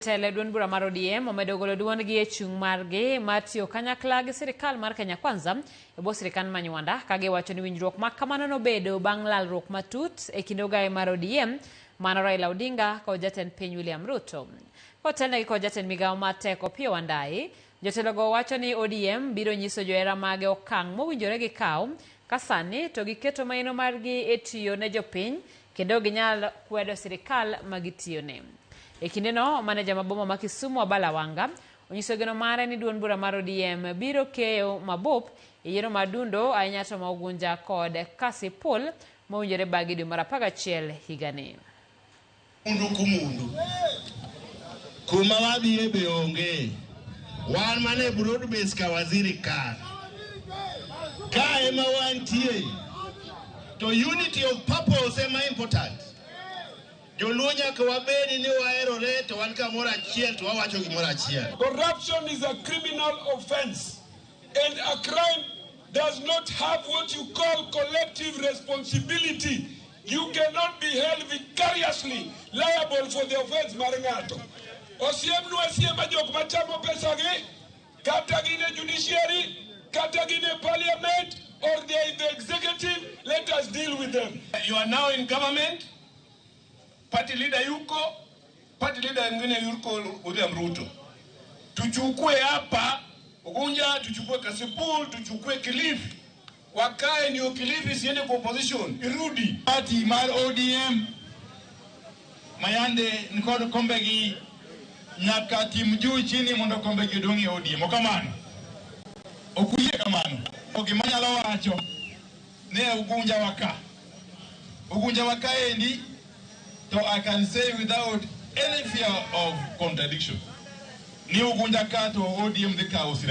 Tele duon bura mar ODM omedo golo duon gi e chung margi matio kanyakla gi sirikal mar Kenya Kwanza e bwo sirikal manywanda kage wacho ni winjruok ma kamano nobedo bang' lalruok matut e kind ogae mar ODM mana Raila Odinga kod jatend piny William Ruto. Kotelnegi kod jatend migawo mar teko Opiyo Wandayi, jotelogo wacho ni ODM biro nyiso johera mage okang' mowinjore gikaw ka sani to giketo maino margi e tiyo ne jopiny kendo ginyal kwedo sirikal magitiyone. E kindeno, maneja maboma ma Kisumu Abala Wanga onyiso geno mare ni duon bura mar ODM biro keyo mabup e yiero madundo ahinya to ma Ugunja kod Kasipul mowinjore bagi dwe mar 11 higani. Mundu kumundu kuma wadhiye be onge wan mane broad base ka waziri ka ema wantie to unity of purpose ema important. Corruption is a criminal offense, and a crime does not have what you call collective responsibility. You cannot be held vicariously liable for the offense maringato. Osiemnu asiema jok machamo pesa gi, kata gine judiciary, kata gine parliament, or they are in the executive, let us deal with them. You are now in government. Party leader yuko, party leader mwingine yuko William Ruto. Tuchukue hapa Ugunja, tuchukue Kasipul, tuchukue Kilifi. Wakae ni Kilifi siende kwa opposition, irudi. Party mar ODM mayande nikodo kombegi nyaka timu juu chini mondo kombegi dongi ODM. Okamano. Okuye kamano. Okimanyalo wacho ne Ugunja waka. Ugunja waka endi. So I can say without any fear of contradiction, ni Ugunja kato ODM the chaos